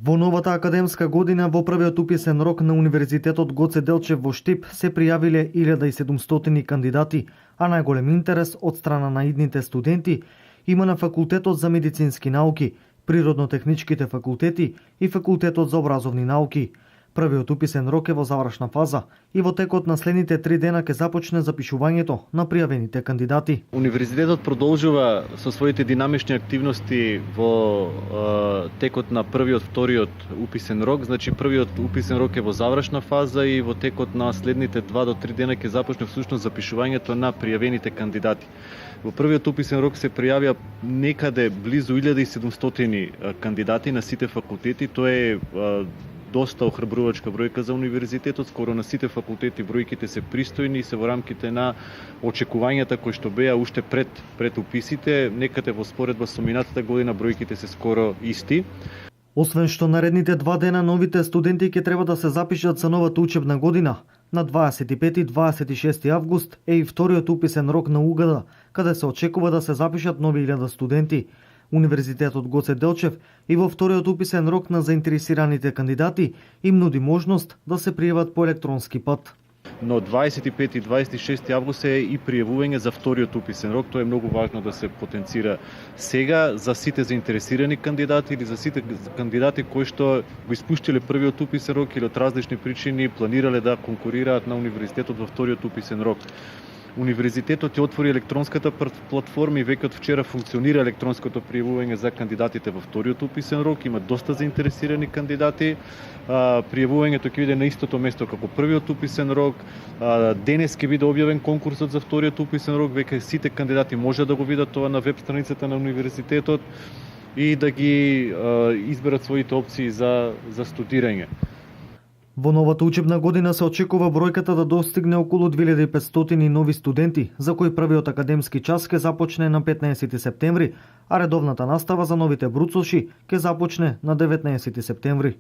Во новата академска година во првиот уписен рок на Универзитетот Гоце Делчев во Штип се пријавиле 1700 кандидати, а најголем интерес од страна на идните студенти има на Факултетот за медицински науки, Природно-техничките факултети и Факултетот за образовни науки. Првиот уписен рок е во завршна фаза и во текот на следните 3 дена ќе започне запишувањето на пријавените кандидати. Универзитетот продолжува со своите динамични активности во текот на првиот, вториот уписен рок. Значи првиот уписен рок е во завршна фаза и во текот на следните 2 до 3 дена ќе започне всушност запишувањето на пријавените кандидати. Во првиот уписен рок се пријавија некаде близу 1700 кандидати на сите факултети. Тоа е доста охрабрувачка бројка за универзитетот, скоро на сите факултети бројките се пристојни и се во рамките на очекувањата кои што беа уште пред уписите, некаде во споредба со минатата година бројките се скоро исти. Освен што наредните 2 дена новите студенти ќе треба да се запишат за новата учебна година, на 25-26 август е и вториот уписен рок на УГД, каде се очекува да се запишат нови 1000 студенти. Универзитетот Гоце Делчев и во вториот уписен рок на заинтересираните кандидати им нуди можност да се пријават по електронски пат. Но 25 и 26 август е и пријавување за вториот уписен рок. Тоа е многу важно да се потенцира сега за сите заинтересирани кандидати или за сите кандидати кои што го испуштиле првиот уписен рок или од различни причини планирале да конкурираат на универзитетот во вториот уписен рок. Универзитетот ја отвори електронската платформа и веќе од вчера функционира електронското пријавување за кандидатите во вториот уписен рок. Има доста заинтересирани кандидати. Пријавувањето ќе биде на истото место како првиот уписен рок. Денес ќе биде објавен конкурсот за вториот уписен рок. Веќе сите кандидати може да го видат тоа на веб страницата на универзитетот и да ги изберат своите опции за студирање. Во новата учебна година се очекува бројката да достигне околу 2500 нови студенти, за кои првиот академски час ќе започне на 15 септември, а редовната настава за новите бруцоши ќе започне на 19 септември.